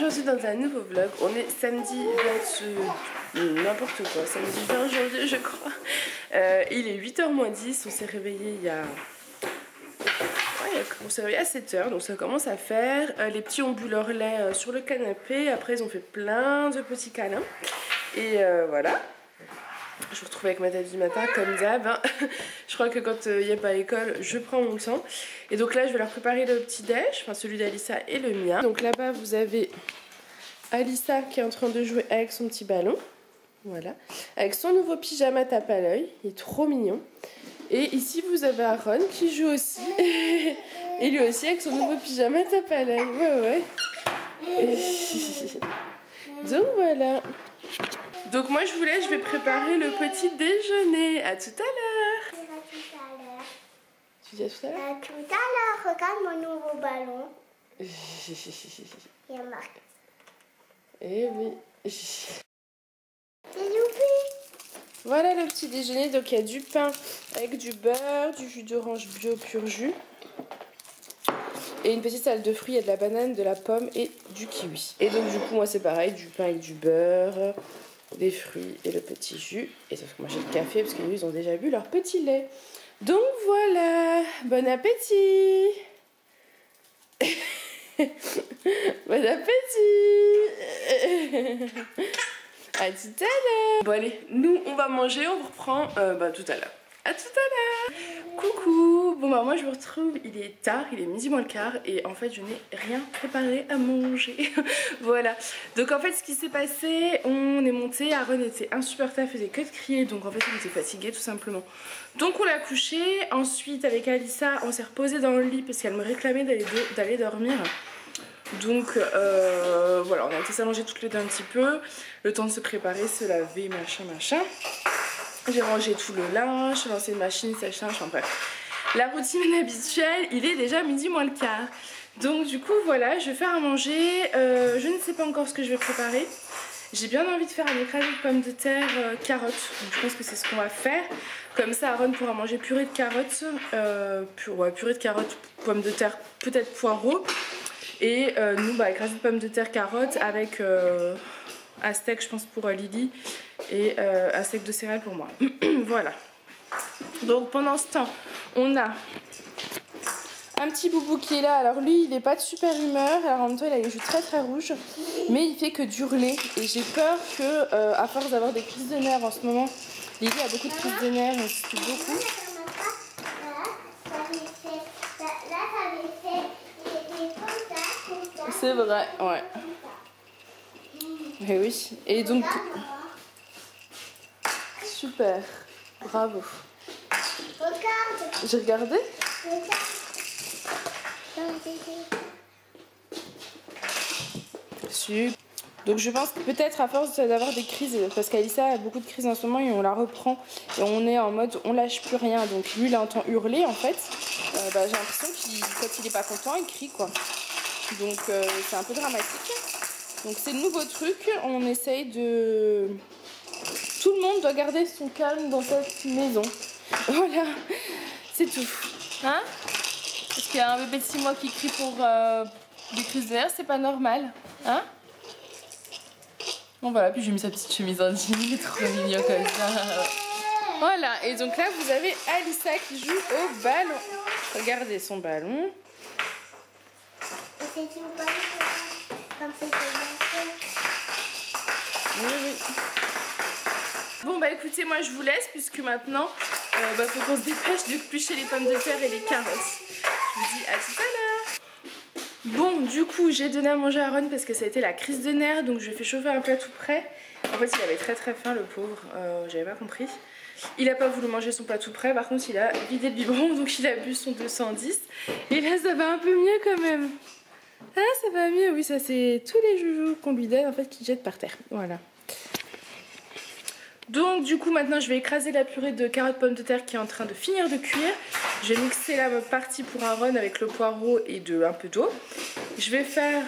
aujourd'hui dans un nouveau vlog. On est samedi 20... n'importe quoi, samedi 20 janvier je crois. Il est 8h moins 10, on s'est réveillé il y a... on s'est réveillé à 7h, donc ça commence à faire. Les petits ont bu leur lait sur le canapé, après ils ont fait plein de petits câlins. Et voilà. Je vous retrouve avec ma tête du matin comme d'hab. Hein. Je crois que quand il n'y a pas école, je prends mon temps. Et donc là, je vais leur préparer le petit déj, enfin celui d'Alissa et le mien. Donc là-bas, vous avez Alissa qui est en train de jouer avec son petit ballon. Voilà. Avec son nouveau pyjama tape à l'œil. Il est trop mignon. Et ici, vous avez Aaron qui joue aussi. Et lui aussi avec son nouveau pyjama tape à l'œil. Ouais. Donc voilà. Donc moi je vous laisse, je vais préparer le petit déjeuner. À tout à l'heure. Tu dis à tout à l'heure? À tout à l'heure, regarde mon nouveau ballon. Il y a marqué. Eh oui. C'est youpi. Voilà le petit déjeuner, donc il y a du pain avec du beurre, du jus d'orange bio pur jus. Et une petite salade de fruits, il y a de la banane, de la pomme et du kiwi. Et donc du coup moi c'est pareil, du pain avec du beurre, des fruits et le petit jus. Et sauf que moi j'ai le café parce qu'ils ont déjà bu leur petit lait. Donc voilà, bon appétit. Bon appétit. À tout à l'heure. Bon allez, nous on va manger, on vous reprend tout à l'heure. À tout à l'heure. Coucou. Bon bah moi je vous retrouve, il est tard, il est midi moins le quart et en fait je n'ai rien préparé à manger. Voilà. Donc en fait ce qui s'est passé, on est monté, Aaron était insupportable, faisait que de crier, donc en fait on était fatigué tout simplement. Donc on l'a couché, ensuite avec Alissa on s'est reposé dans le lit parce qu'elle me réclamait d'aller dormir. Donc voilà, on a été s'allonger toutes les deux un petit peu, le temps de se préparer, se laver, machin. J'ai rangé tout le linge, j'ai lancé une machine, sèche-linge, enfin bref. La routine habituelle, il est déjà midi moins le quart. Donc du coup voilà, je vais faire à manger. Je ne sais pas encore ce que je vais préparer. J'ai bien envie de faire un écrasé de pommes de terre carottes. Donc je pense que c'est ce qu'on va faire. Comme ça Aaron pourra manger purée de carottes. Purée de carottes, pommes de terre, peut-être poireaux. Et nous écrasé de pommes de terre carottes avec un steak je pense pour Lily. Et un steak de céréales pour moi. Voilà. Donc pendant ce temps, on a un petit boubou qui est là. Alors lui, il n'est pas de super humeur. Alors en même temps, il a les joues très rouges. Mais il fait que d'hurler. Et j'ai peur que, à force d'avoir des crises de nerfs en ce moment, Lily a beaucoup de crises de nerfs. Donc c'est beaucoup. C'est vrai, ouais. Et oui. Et donc... Super, bravo. Regarde. J'ai regardé. Super. Donc je pense que peut-être à force d'avoir des crises, parce qu'Alissa a beaucoup de crises en ce moment et on la reprend et on est en mode on lâche plus rien. Donc lui il entend hurler en fait. J'ai l'impression qu'il quand il est pas content il crie quoi. Donc c'est un peu dramatique. Donc c'est le nouveau truc, on essaye de... Tout le monde doit garder son calme dans cette maison. Voilà, c'est tout. Hein? Parce qu'il y a un bébé de 6 mois qui crie pour des crises de nerfs, c'est pas normal. Hein? Bon voilà, puis j'ai mis sa petite chemise indienne, il est trop mignon comme ça. Voilà, et donc là vous avez Alissa qui joue au ballon. Regardez son ballon. C'est une bonne chose. Comme c'est Oui. Bon bah écoutez, moi je vous laisse puisque maintenant faut qu'on se dépêche d'éplucher les pommes de terre et les carottes. Je vous dis à tout à l'heure. Bon du coup j'ai donné à manger à Aaron parce que ça a été la crise de nerfs, donc je lui ai fait chauffer un plat tout prêt. En fait il avait très faim le pauvre, j'avais pas compris. Il a pas voulu manger son plat tout prêt, par contre il a vidé le biberon donc il a bu son 210. Et là ça va un peu mieux quand même. Ah ça va mieux, oui ça c'est tous les joujoux qu'on lui donne en fait qu'il jette par terre, voilà. Donc du coup maintenant je vais écraser la purée de carottes pommes de terre qui est en train de finir de cuire. Je vais mixer la partie pour Aaron avec le poireau et un peu d'eau. Je vais faire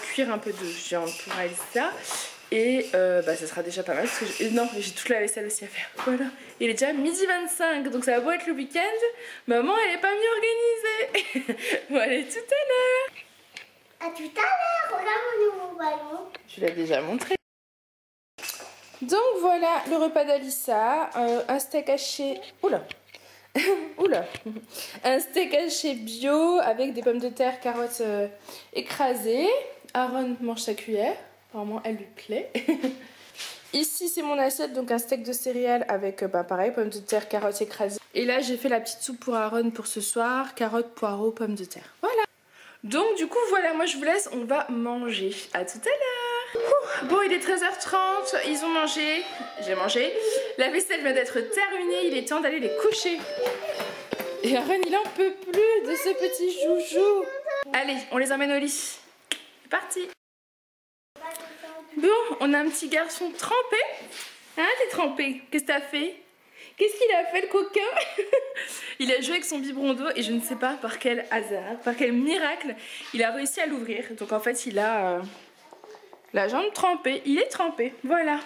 cuire un peu de viande pour Alissa. Et ça sera déjà pas mal parce que non, j'ai toute la vaisselle aussi à faire. Voilà. Il est déjà midi 25 donc ça va beau être le week-end. Maman elle est pas mieux organisée. Bon allez tout à l'heure. À tout à l'heure, regarde mon nouveau ballon. Tu l'as déjà montré. Donc voilà le repas d'Alissa. Un steak haché. Oula. Oula. Un steak haché bio avec des pommes de terre, carottes écrasées. Aaron mange sa cuillère. Apparemment, elle lui plaît. Ici, c'est mon assiette, donc un steak de céréales avec, pareil, pommes de terre, carottes écrasées. Et là, j'ai fait la petite soupe pour Aaron pour ce soir. Carottes, poireaux, pommes de terre. Voilà. Donc, du coup, voilà, moi, je vous laisse. On va manger. À tout à l'heure. Bon, il est 13h30. Ils ont mangé. J'ai mangé. La vaisselle vient d'être terminée. Il est temps d'aller les coucher. Et Aaron, il en peut plus de ce petit joujou. Allez, on les emmène au lit. C'est parti. Bon, on a un petit garçon trempé. Hein, t'es trempé? Qu'est-ce que t'as fait? Qu'est-ce qu'il a fait, le coquin? Il a joué avec son biberon d'eau et je ne sais pas par quel hasard, par quel miracle, il a réussi à l'ouvrir. Donc en fait, il a la jambe trempée. Il est trempé, voilà.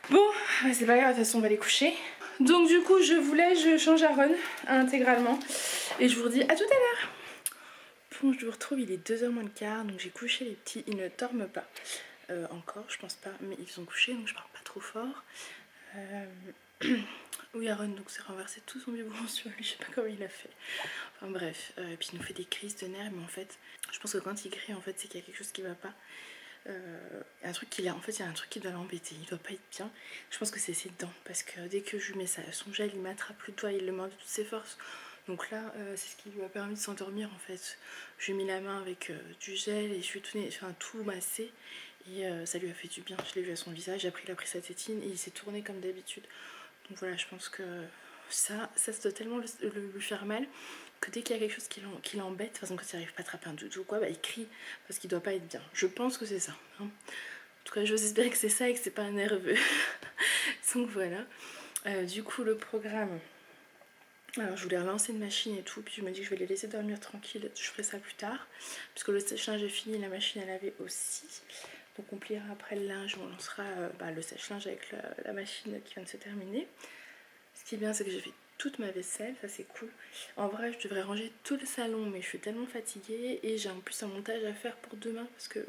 Bon, c'est pas grave, de toute façon, on va les coucher. Donc du coup, je change Aaron intégralement. Et je vous redis à tout à l'heure. Bon, je vous retrouve, il est 2h moins le quart, donc j'ai couché les petits. Ils ne dorment pas. Encore, je pense pas, mais ils sont couchés donc je parle pas trop fort. Oui, Aaron donc s'est renversé tout son biberon sur lui, je sais pas comment il a fait. Enfin bref, et puis il nous fait des crises de nerfs, mais en fait, je pense que quand il crie, en fait, c'est qu'il y a quelque chose qui va pas. Un truc qu'il a, en fait, il y a un truc qui doit l'embêter, il doit pas être bien. Je pense que c'est ses dents, parce que dès que je lui mets son gel, il m'attrape le doigt, il le mord de toutes ses forces. Donc là, c'est ce qui lui a permis de s'endormir en fait. Je lui ai mis la main avec du gel et je lui ai tout massé. Et ça lui a fait du bien, je l'ai vu à son visage, après il a pris sa tétine et il s'est tourné comme d'habitude. Donc voilà, je pense que ça doit tellement lui faire mal que dès qu'il y a quelque chose qui l'embête, par exemple quand il n'arrive pas à attraper un doudou ou quoi, bah, il crie parce qu'il doit pas être bien. Je pense que c'est ça. Hein. En tout cas, j'ose espérer que c'est ça et que c'est pas un nerveux. Donc voilà. Du coup, le programme... Alors je voulais relancer une machine et tout, puis je me dis que je vais les laisser dormir tranquille, je ferai ça plus tard. Puisque le sèche-linge est fini, la machine à laver aussi. Donc on pliera après le linge, on lancera le sèche-linge avec la machine qui vient de se terminer. Ce qui est bien, c'est que j'ai fait toute ma vaisselle, ça c'est cool. En vrai, je devrais ranger tout le salon, mais je suis tellement fatiguée et j'ai en plus un montage à faire pour demain parce que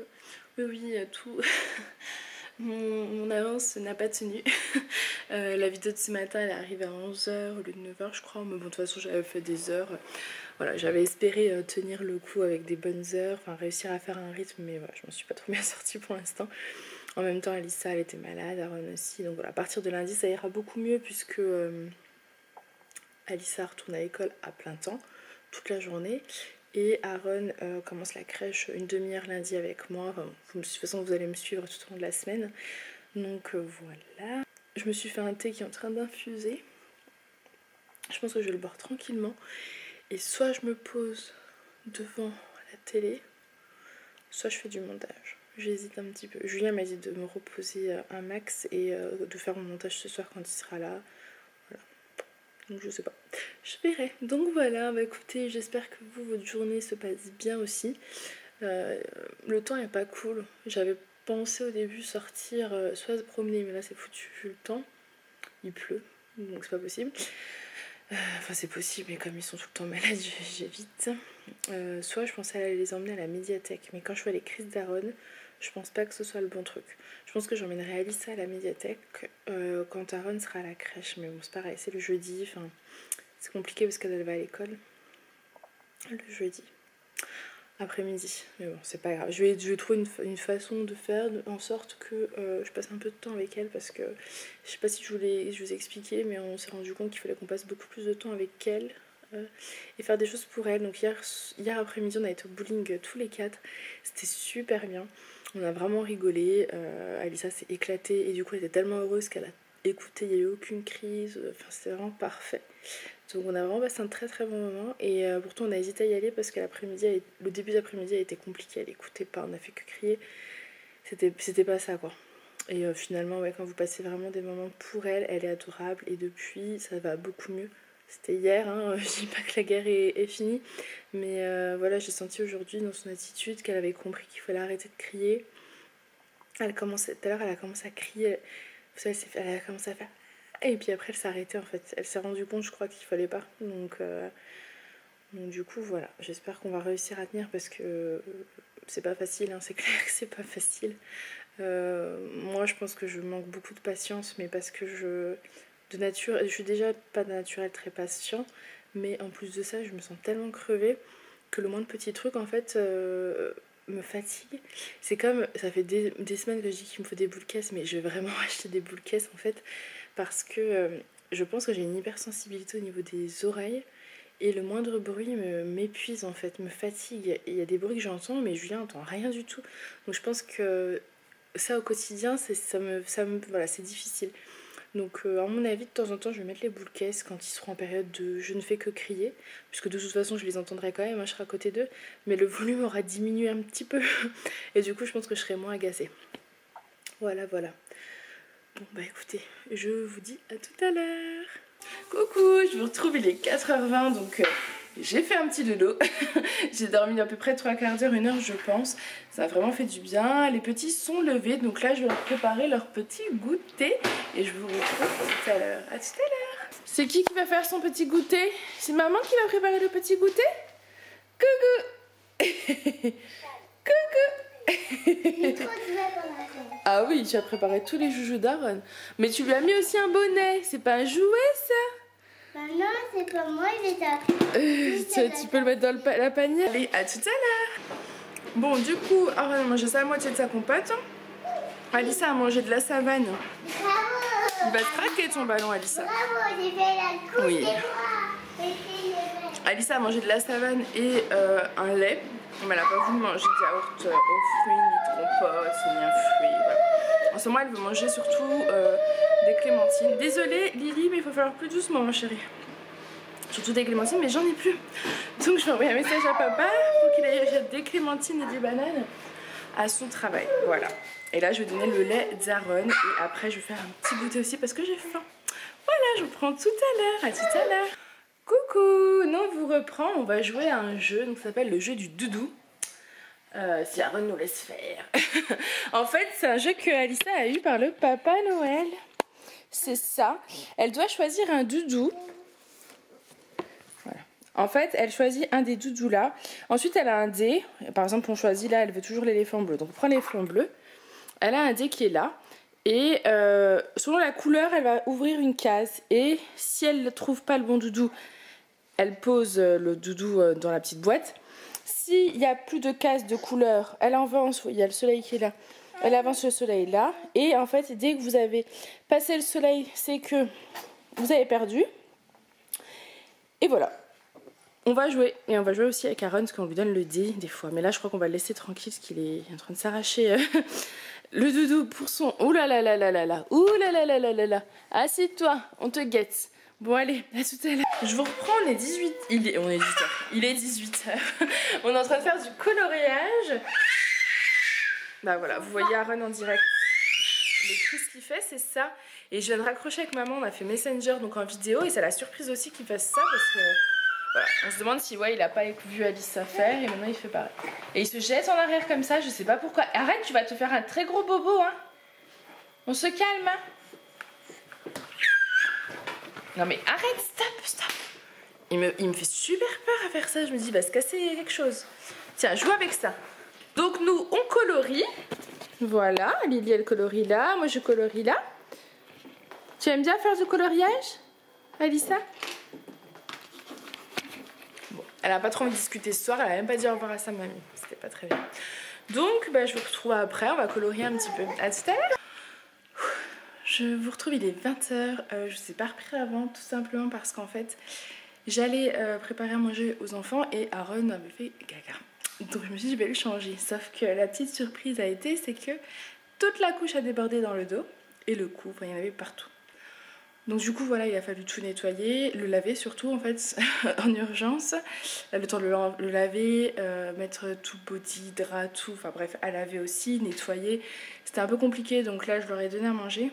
oui, tout... Mon avance n'a pas tenu. La vidéo de ce matin elle est arrivée à 11h au lieu de 9h je crois, mais bon de toute façon j'avais fait des heures. Voilà, j'avais espéré tenir le coup avec des bonnes heures, enfin réussir à faire un rythme, mais voilà, je m'en suis pas trop bien sortie pour l'instant. En même temps Alissa elle était malade, Aaron aussi, donc voilà, à partir de lundi ça ira beaucoup mieux puisque Alissa retourne à l'école à plein temps, toute la journée. Et Aaron commence la crèche une demi-heure lundi avec moi. Enfin, de toute façon, vous allez me suivre tout au long de la semaine. Donc voilà. Je me suis fait un thé qui est en train d'infuser. Je pense que je vais le boire tranquillement. Et soit je me pose devant la télé, soit je fais du montage. J'hésite un petit peu. Julien m'a dit de me reposer un max et de faire mon montage ce soir quand il sera là. Donc je sais pas, je verrai. Donc voilà, bah écoutez, j'espère que vous, votre journée se passe bien aussi. Le temps est pas cool. J'avais pensé au début sortir, soit se promener, mais là c'est foutu vu le temps. Il pleut, donc c'est pas possible. Enfin c'est possible, mais comme ils sont tout le temps malades, j'évite. Soit je pensais aller les emmener à la médiathèque, mais quand je vois les crises d'Aaron, je pense pas que ce soit le bon truc. Je pense que j'emmènerai Alissa à la médiathèque quand Aaron sera à la crèche. Mais bon, c'est pareil, c'est le jeudi. Enfin, c'est compliqué parce qu'elle va à l'école le jeudi après-midi. Mais bon, c'est pas grave. Je vais trouver une façon de faire en sorte que je passe un peu de temps avec elle parce que je sais pas si je vous ai expliqué, mais on s'est rendu compte qu'il fallait qu'on passe beaucoup plus de temps avec elle. Et faire des choses pour elle. Donc hier après-midi on a été au bowling tous les 4, c'était super bien, on a vraiment rigolé. Alissa s'est éclatée et du coup elle était tellement heureuse qu'elle a écouté, il n'y a eu aucune crise, enfin c'était vraiment parfait. Donc on a vraiment passé un très très bon moment et pourtant on a hésité à y aller parce que le début d'après-midi a été compliqué, elle écoutait pas, on a fait que crier, c'était pas ça quoi. Et finalement ouais, quand vous passez vraiment des moments pour elle, elle est adorable et depuis ça va beaucoup mieux. C'était hier, hein, je dis pas que la guerre est finie, mais voilà, j'ai senti aujourd'hui dans son attitude qu'elle avait compris qu'il fallait arrêter de crier. Tout à l'heure, elle a commencé à crier, vous savez, elle a commencé à faire... Et puis après, elle s'est arrêtée en fait. Elle s'est rendue compte, je crois, qu'il fallait pas. Donc Donc du coup voilà, j'espère qu'on va réussir à tenir parce que c'est pas facile, hein, c'est clair que c'est pas facile. Moi je pense que je manque beaucoup de patience, mais parce que de nature, je suis déjà pas de naturel très patient, mais en plus de ça je me sens tellement crevée que le moindre petit truc en fait me fatigue. C'est comme, ça fait des semaines que je dis qu'il me faut des boules caisses, mais je vais vraiment acheter des boules caisses en fait, parce que je pense que j'ai une hypersensibilité au niveau des oreilles. Et le moindre bruit m'épuise en fait, me fatigue. Il y a des bruits que j'entends, mais Julien n'entend rien du tout. Donc je pense que ça au quotidien, voilà, c'est difficile. Donc à mon avis, de temps en temps, je vais mettre les boules caisses quand ils seront en période de je ne fais que crier. Puisque de toute façon, je les entendrai quand même, hein, je serai à côté d'eux. Mais le volume aura diminué un petit peu. Et du coup, je pense que je serai moins agacée. Voilà, voilà. Bon bah écoutez, je vous dis à tout à l'heure. Coucou, je vous retrouve, il est 4h20, donc j'ai fait un petit dodo. J'ai dormi à peu près 3/4 d'heure, 1 heure je pense. Ça a vraiment fait du bien. Les petits sont levés, donc là je vais leur préparer leur petit goûter. Et je vous retrouve tout à l'heure. À tout à l'heure. C'est qui va faire son petit goûter? C'est maman qui va préparer le petit goûter? Coucou. Coucou. Ah oui, tu as préparé tous les joujoux d'Aaron. Mais tu lui as mis aussi un bonnet. C'est pas un jouet, ça? Non, c'est pas moi, il est à... Tu peux le mettre dans la panière. Allez, à tout à l'heure. Bon, du coup, Aaron a mangé sa moitié de sa compote. Alissa a mangé de la savane. Bravo. Il va se craquer ton ballon, Alissa. Bravo, j'ai fait la couche Oui. des bras. Alissa a mangé de la savane et un lait. Mais elle n'a pas voulu manger de yaourt aux fruits, ni de compote, ni un fruit. Voilà. En ce moment, elle veut manger surtout des clémentines. Désolée, Lily, mais il faut falloir plus doucement, ma chérie. Surtout des clémentines, mais j'en ai plus. Donc, je vais envoyer un message à papa pour qu'il achète des clémentines et des bananes à son travail. Voilà. Et là, je vais donner le lait d'Aaron. Et après, je vais faire un petit goûter aussi parce que j'ai faim. Voilà, je vous prends tout à l'heure. À tout à l'heure. Coucou, non, on vous reprend, on va jouer à un jeu, donc ça s'appelle le jeu du doudou. Si Aaron nous laisse faire. En fait, c'est un jeu que Alissa a eu par le Papa Noël. C'est ça. Elle doit choisir un doudou. Voilà. En fait, elle choisit un des doudous là. Ensuite, elle a un dé. Par exemple, on choisit là, elle veut toujours l'éléphant bleu. Donc, on prend l'éléphant bleu. Elle a un dé qui est là. Et selon la couleur, elle va ouvrir une case. Et si elle ne trouve pas le bon doudou, elle pose le doudou dans la petite boîte. S'il n'y a plus de cases de couleur, elle avance. Il y a le soleil qui est là. Elle avance le soleil là. Et en fait, dès que vous avez passé le soleil, c'est que vous avez perdu. Et voilà. On va jouer. Et on va jouer aussi avec Aaron parce qu'on lui donne le dé des fois. Mais là, je crois qu'on va le laisser tranquille parce qu'il est en train de s'arracher le doudou pour son... Ouh là là là là là là. Ouh là là là là là là. Assieds-toi, on te guette. Bon allez, à tout à l'heure. Je vous reprends, on est 18. On est 18h. Il est 18h. On est en train de faire du coloriage. Bah voilà, vous voyez Aaron en direct. Mais tout ce qu'il fait, c'est ça. Et je viens de raccrocher avec maman, on a fait Messenger donc en vidéo. Et c'est la surprise aussi qu'il fasse ça parce que... Voilà, on se demande si il a pas vu Alissa faire et maintenant il fait pareil. Et il se jette en arrière comme ça, je sais pas pourquoi. Arrête, tu vas te faire un très gros bobo, hein. On se calme, hein. Non mais arrête, stop. Il me fait super peur à faire ça, je me dis, il va se casser quelque chose. Tiens, joue avec ça. Donc nous, on colorie. Voilà, Lily elle colorie là, moi je colorie là. Tu aimes bien faire du coloriage, Alissa? Bon, elle a pas trop envie de discuter ce soir, elle a même pas dit au revoir à sa mamie. C'était pas très bien. Donc, bah, je vous retrouve après, on va colorier un petit peu. À tout à l'heure. Je vous retrouve, il est 20h. Je ne vous ai pas repris avant, tout simplement parce qu'en fait, j'allais préparer à manger aux enfants et Aaron avait fait gaga. Donc je me suis dit, je vais le changer. Sauf que la petite surprise a été, c'est que toute la couche a débordé dans le dos et le cou, enfin, il y en avait partout. Donc du coup, voilà, il a fallu tout nettoyer, le laver surtout, en fait, en urgence. Le temps de le laver, mettre tout body, drap, tout, enfin bref, à laver aussi, nettoyer. C'était un peu compliqué, donc là, je leur ai donné à manger.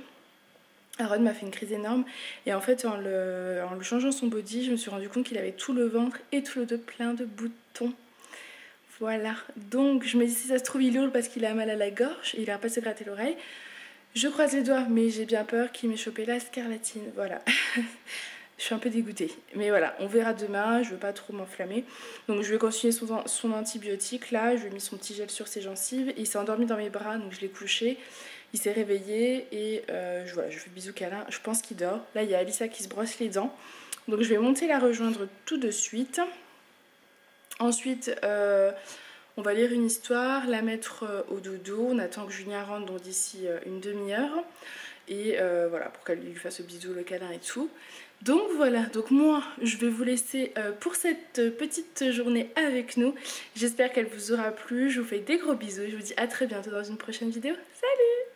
Aaron m'a fait une crise énorme et en fait en lui changeant son body, je me suis rendu compte qu'il avait tout le ventre et tout le dos plein de boutons. Voilà, donc je me dis si ça se trouve il hurle parce qu'il a mal à la gorge et il a pas se gratter l'oreille. Je croise les doigts mais j'ai bien peur qu'il m'ait chopé la scarlatine, voilà. Je suis un peu dégoûtée. Mais voilà, on verra demain, je veux pas trop m'enflammer. Donc je vais continuer son antibiotique là, je lui ai mis son petit gel sur ses gencives. Et il s'est endormi dans mes bras, donc je l'ai couché. Il s'est réveillé et voilà, je fais bisous câlin. Je pense qu'il dort. Là, il y a Alissa qui se brosse les dents. Donc je vais monter la rejoindre tout de suite. Ensuite, on va lire une histoire, la mettre au dodo. On attend que Julien rentre, donc d'ici une demi-heure. Et voilà, pour qu'elle lui fasse le bisou, le câlin et tout. Donc voilà, donc moi je vais vous laisser pour cette petite journée avec nous. J'espère qu'elle vous aura plu, je vous fais des gros bisous, je vous dis à très bientôt dans une prochaine vidéo. Salut!